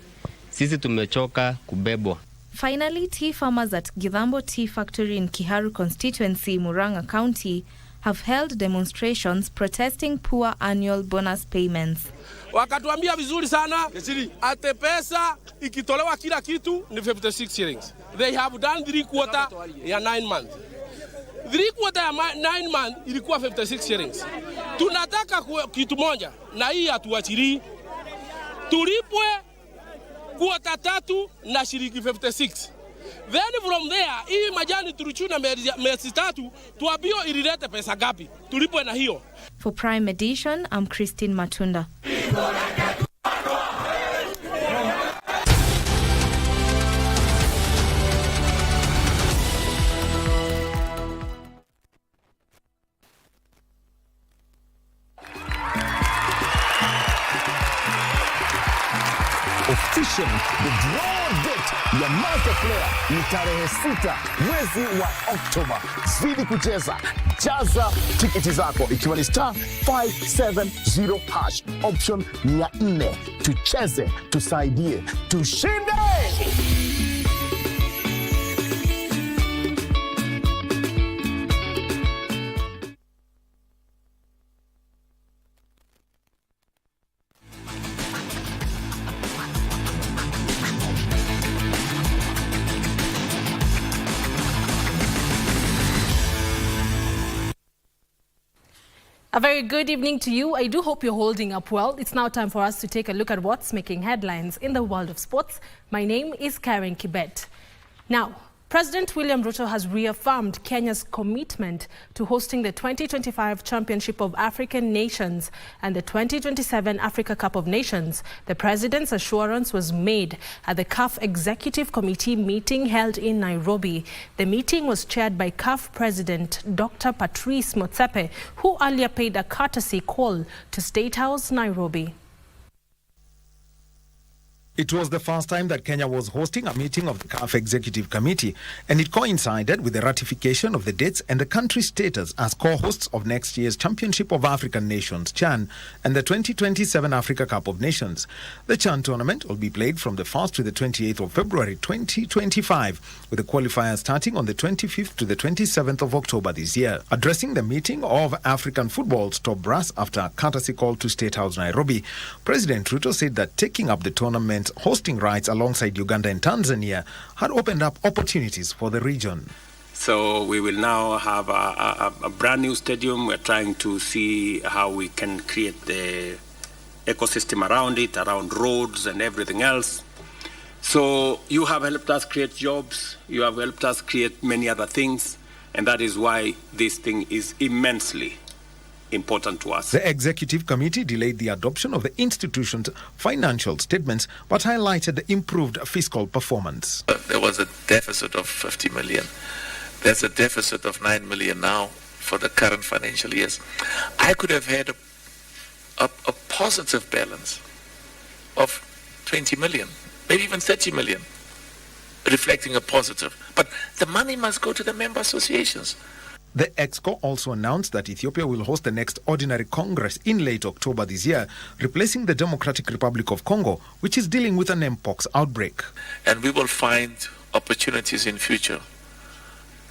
sisi tumechoka kubebwa. Finally, tea farmers at Githambo Tea Factory in Kiharu constituency, Murang'a County, have held demonstrations protesting poor annual bonus payments. Wakatuambia vizuri sana, ate pesa ikitolewa kila kitu ni 56 shillings. They have done 3/4 ya 9 months. 3/4 ya 9 months ilikuwa 56 shillings. Tunataka kitu moja na hii hatuachili. Tulipwe quarter 3 na shilingi 56. Then from there, hii majani tulichuna miezi 3, tuambio ililete pesa gapi? Tulipwe na hiyo. For Prime Edition, I'm Christine Matunda. edition. The draw date ya master player ni tarehe 6 mwezi wa Oktoba. Zidi kucheza, jaza tiketi zako ikiwa ni *570 hash. Option ni ya 4. Tucheze, tusaidie, tushinde! A very good evening to you. I do hope you're holding up well. It's now time for us to take a look at what's making headlines in the world of sports. My name is Karen Kibet. Now, President William Ruto has reaffirmed Kenya's commitment to hosting the 2025 Championship of African Nations and the 2027 Africa Cup of Nations. The president's assurance was made at the CAF Executive Committee meeting held in Nairobi. The meeting was chaired by CAF President Dr. Patrice Motsepe, who earlier paid a courtesy call to State House, Nairobi. It was the first time that Kenya was hosting a meeting of the CAF Executive Committee, and it coincided with the ratification of the dates and the country's status as co-hosts of next year's Championship of African Nations, CHAN, and the 2027 Africa Cup of Nations. The CHAN tournament will be played from the 1st to the 28th of February 2025, with the qualifiers starting on the 25th to the 27th of October this year. Addressing the meeting of African football's top brass after a courtesy call to State House, Nairobi, President Ruto said that taking up the tournament hosting rights alongside Uganda and Tanzania had opened up opportunities for the region. So we will now have a brand new stadium. We're trying to see how we can create the ecosystem around it, around roads and everything else. So you have helped us create jobs. You have helped us create many other things. And that is why this thing is immensely important to us. The executive committee delayed the adoption of the institution's financial statements, but highlighted the improved fiscal performance. There was a deficit of 50 million. There's a deficit of 9 million now for the current financial years. I could have had a positive balance of 20 million, maybe even 30 million, reflecting a positive. But the money must go to the member associations. The Exco also announced that Ethiopia will host the next Ordinary Congress in late October this year, replacing the Democratic Republic of Congo, which is dealing with an Mpox outbreak. And we will find opportunities in future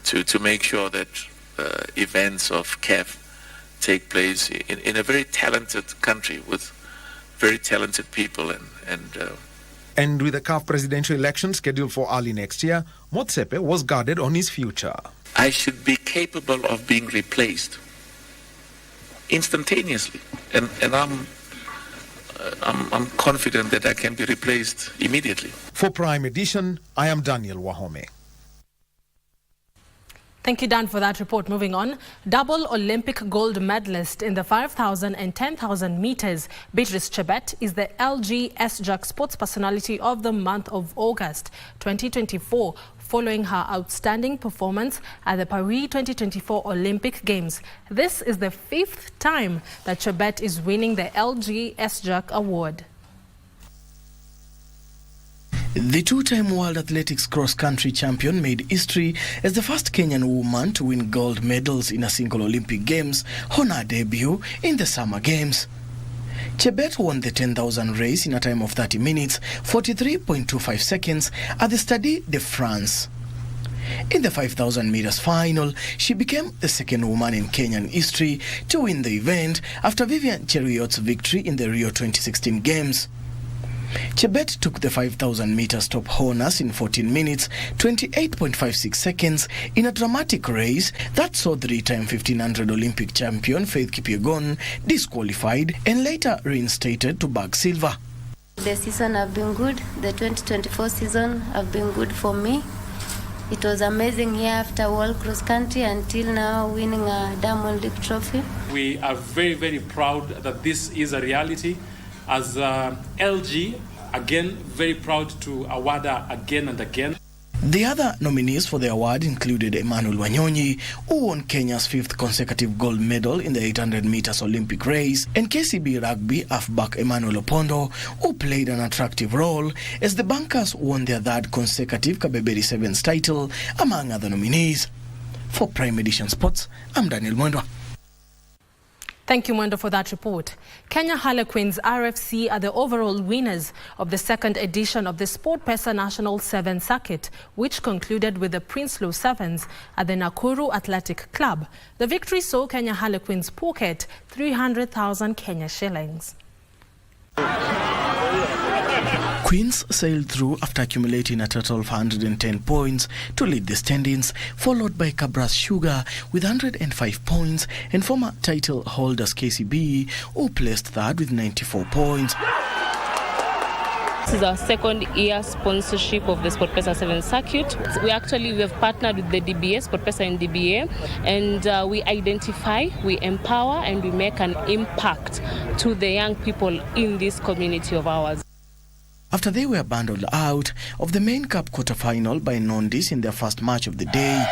to make sure that events of CAF take place in a very talented country with very talented people. And with the CAF presidential election scheduled for early next year, Motsepe was guarded on his future. I should be capable of being replaced instantaneously, and I'm confident that I can be replaced immediately. For Prime Edition, I am Daniel Wahome. Thank you, Dan, for that report. Moving on, double Olympic gold medalist in the 5,000 and 10,000 meters, Beatrice Chebet is the LG SJAC Sports Personality of the month of August 2024, following her outstanding performance at the Paris 2024 Olympic Games. This is the 5th time that Chebet is winning the LG SJAC award. The two-time World Athletics cross-country champion made history as the first Kenyan woman to win gold medals in a single Olympic Games on her debut in the Summer Games. Chebet won the 10,000 race in a time of 30 minutes, 43.25 seconds at the Stade de France. In the 5,000 meters final, she became the second woman in Kenyan history to win the event after Vivian Cheruiyot's victory in the Rio 2016 Games. Chebet took the 5,000 meters top honors in 14 minutes, 28.56 seconds in a dramatic race that saw three-time 1500 Olympic champion Faith Kipyegon disqualified and later reinstated to bag silver. The season have been good. The 2024 season have been good for me. It was amazing here after World Cross Country until now winning a Diamond League trophy. We are very, very proud that this is a reality. As LG, again, very proud to award her again and again. The other nominees for the award included Emmanuel Wanyonyi, who won Kenya's 5th consecutive gold medal in the 800 meters Olympic race, and KCB Rugby halfback Emmanuel Opondo, who played an attractive role as the Bankers won their 3rd consecutive Kabeberi Sevens title, among other nominees. For Prime Edition Sports, I'm Daniel Mwendwa. Thank you, Mwendo, for that report. Kenya Harlequins RFC are the overall winners of the 2nd edition of the SportPesa National Sevens Circuit, which concluded with the Prinsloo Sevens at the Nakuru Athletic Club. The victory saw Kenya Harlequins pocket 300,000 Kenya shillings. Queens sailed through after accumulating a total of 110 points to lead the standings, followed by Cabras Sugar with 105 points and former title holders KCB, who placed 3rd with 94 points. This is our 2nd year sponsorship of the SportPesa 7 circuit. We have partnered with the DBA, SportPesa and DBA, and we identify, we empower, and we make an impact to the young people in this community of ours. After they were bundled out of the main cup quarter-final by Nondis in their first match of the day.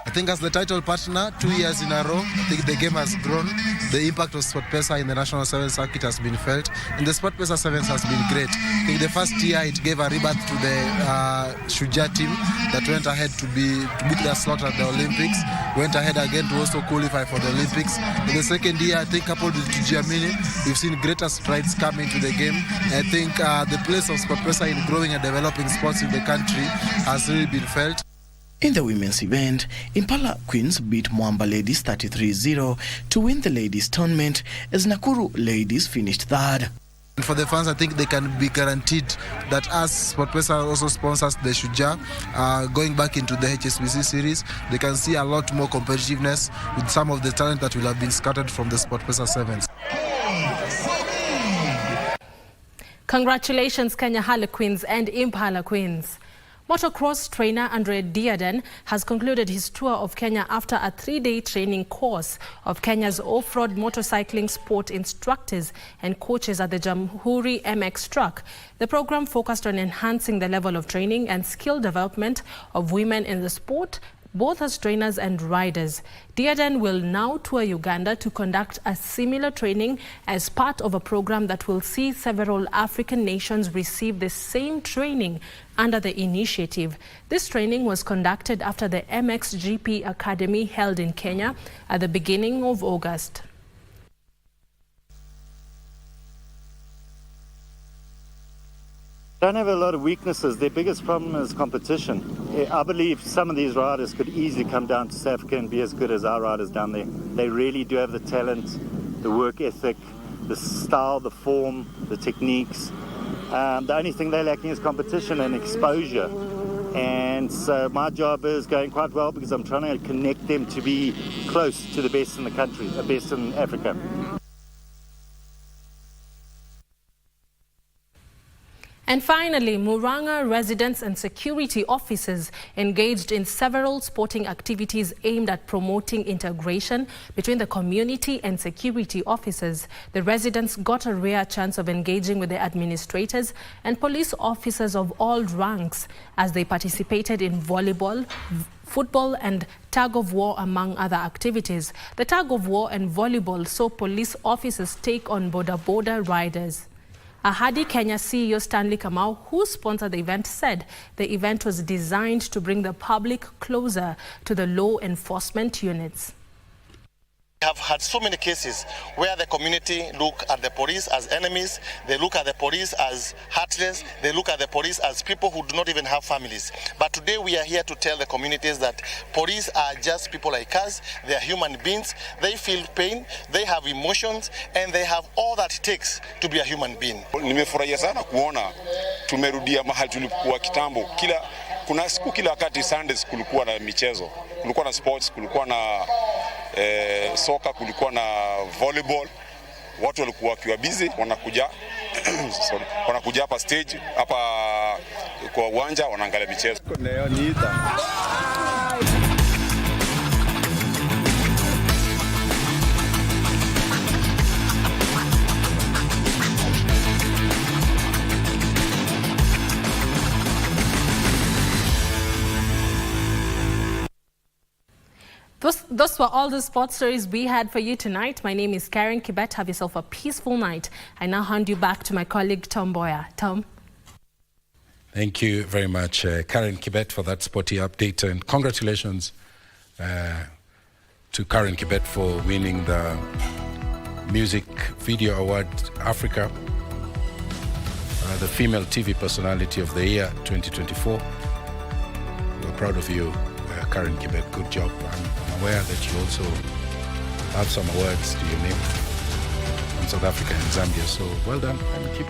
I think as the title partner, 2 years in a row, I think the game has grown. The impact of SportPesa in the National Sevens Circuit has been felt. And the SportPesa Sevens has been great. I think the first year it gave a rebirth to the Shujaa team that went ahead to book their slot at the Olympics. Went ahead again to also qualify for the Olympics. In the second year, I think coupled with Tujiamini, we've seen greater strides come into the game. I think the place of SportPesa in growing and developing sports in the country has really been felt. In the women's event, Impala Queens beat Mwamba Ladies 33-0 to win the ladies tournament as Nakuru Ladies finished 3rd. And for the fans, I think they can be guaranteed that as SportPesa also sponsors the Shujaa, going back into the HSBC series, they can see a lot more competitiveness with some of the talent that will have been scattered from the SportPesa Sevens. Congratulations, Kenya Harlequins and Impala Queens. Motocross trainer Andre Diaden has concluded his tour of Kenya after a 3-day training course of Kenya's off-road motorcycling sport instructors and coaches at the Jamhuri MX Track. The program focused on enhancing the level of training and skill development of women in the sport, both as trainers and riders. Diaden will now tour Uganda to conduct a similar training as part of a program that will see several African nations receive the same training under the initiative. This training was conducted after the MXGP Academy held in Kenya at the beginning of August. Don't have a lot of weaknesses. Their biggest problem is competition. I believe some of these riders could easily come down to South Africa and be as good as our riders down there. They really do have the talent, the work ethic, the style, the form, the techniques. The only thing they're lacking is competition and exposure. And so my job is going quite well because I'm trying to connect them to be close to the best in the country, the best in Africa. And finally, Murang'a residents and security officers engaged in several sporting activities aimed at promoting integration between the community and security officers. The residents got a rare chance of engaging with the administrators and police officers of all ranks as they participated in volleyball, football and tug of war, among other activities. The tug of war and volleyball saw police officers take on border riders. Ahadi Kenya CEO Stanley Kamau, who sponsored the event, said the event was designed to bring the public closer to the law enforcement units. We have had so many cases where the community look at the police as enemies, they look at the police as heartless, they look at the police as people who do not even have families. But today we are here to tell the communities that police are just people like us, they are human beings, they feel pain, they have emotions, and they have all that it takes to be a human being. Nimefurahia sana kuona tumerudia mahali tulikuwa kitambo. Kuna siku kila wakati Sundays kulikuwa na michezo, kulikuwa na sports, kulikuwa na soka, kulikuwa na volleyball. Watu walikuwa wakiwa busy, wanakuja hapa stage, hapa kwa uwanja wanaangalia michezo. those were all the sports stories we had for you tonight. My name is Karen Kibet. Have yourself a peaceful night. I now hand you back to my colleague Tom Mboya. Tom. Thank you very much, Karen Kibet, for that sporty update, and congratulations to Karen Kibet for winning the Music Video Award Africa, the Female TV Personality of the Year 2024. We're proud of you, Karen Kibet. Good job. I'm aware that you also have some awards to your name in South Africa and Zambia, so well done, and keep.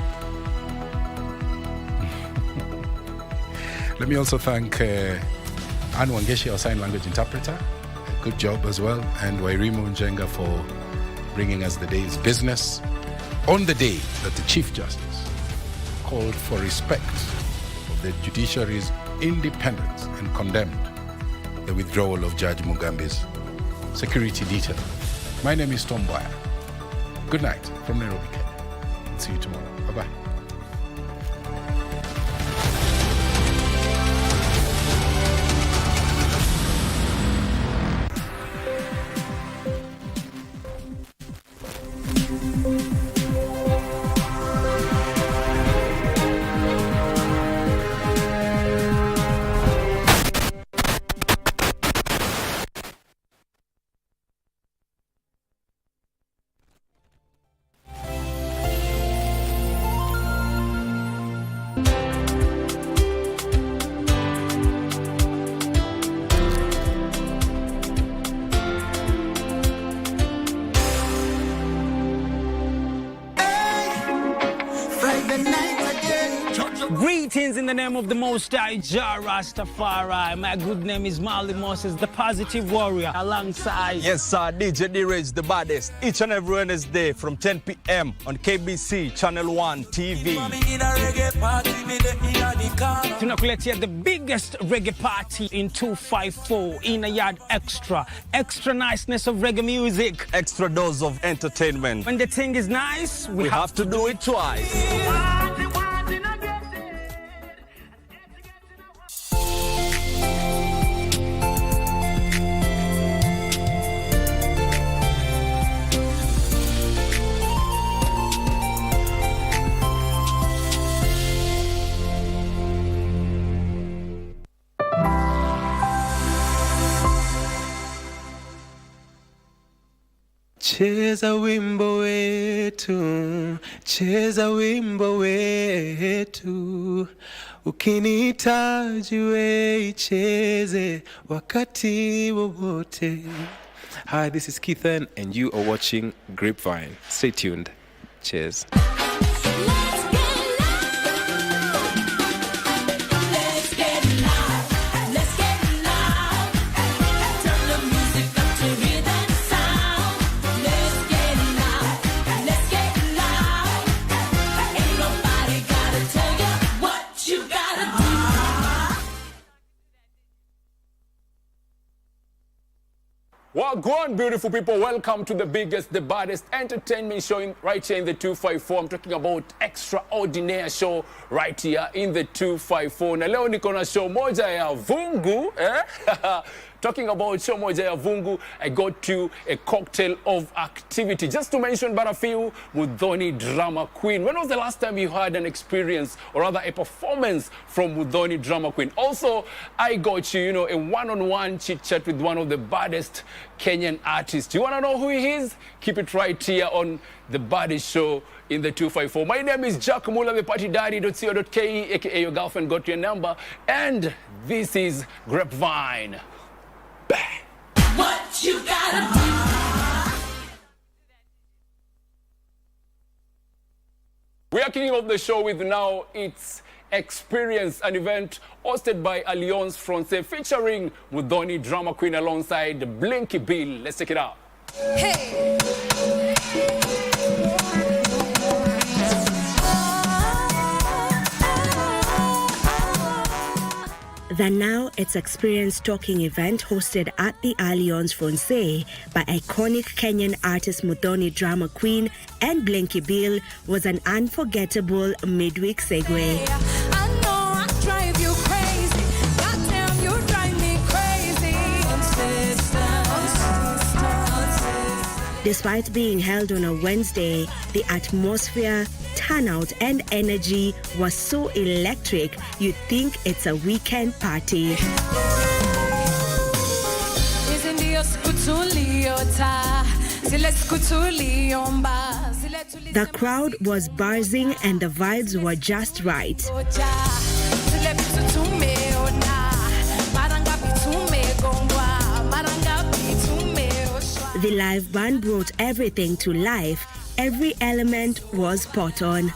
Let me also thank Anne Wangeshi, our sign language interpreter. Good job as well. And Wairimu Njenga for bringing us the day's business on the day that the Chief Justice called for respect of the judiciary's independence and condemned the withdrawal of Judge Mugambe's security detail. My name is Tom Mboya. Good night from Nairobi, Kenya. See you tomorrow. Bye-bye. Greetings in the name of the Most High Jah Rastafari. My good name is Marley Moses, the positive warrior, alongside... Yes, sir, DJ D-Rage, the baddest. Each and every Wednesday from 10 p.m. on KBC Channel 1 TV. Tunakuletea the biggest reggae party in 254 in a yard extra. Extra niceness of reggae music. Extra dose of entertainment. When the thing is nice, we have to do it twice. Cheza wimbo wetu, cheza wimbo wetu, ukinihitaji we icheze wakati wowote. Hi, this is Keithan and you are watching Grapevine. Stay tuned. Cheers. Well, go on, beautiful people. Welcome to the biggest, the baddest entertainment show right here in the 254. I'm talking about extraordinary show right here in the 254. Na leo niko na show moja ya Vungu, Talking about show moja ya Vungu, I got you a cocktail of activity. Just to mention but a few, Muthoni Drama Queen. When was the last time you had an experience, or rather a performance from Muthoni Drama Queen? Also, I got you, a one-on-one chit-chat with one of the baddest Kenyan artists. You want to know who he is? Keep it right here on The Baddest Show in the 254. My name is Jack Mula, the partydaddy.co.ke, aka your girlfriend got your number. And this is Grapevine. Bang. What you gotta do? We are kicking off the show with now its Experience, an event hosted by Alliance Francaise featuring Muthoni Drama Queen alongside Blinky Bill. Let's check it out. Hey. The Now It's Experience talking event hosted at the Alliance Francaise by iconic Kenyan artist Muthoni Drama Queen and Blinky Bill was an unforgettable midweek segue. Despite being held on a Wednesday, the atmosphere, turnout and energy was so electric you'd think it's a weekend party. The crowd was buzzing and the vibes were just right. The live band brought everything to life. Every element was spot on.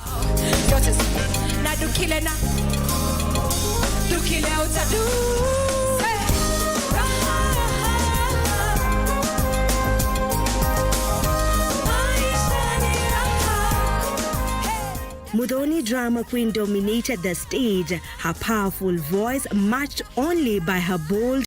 Muthoni drama queen dominated the stage, her powerful voice matched only by her bold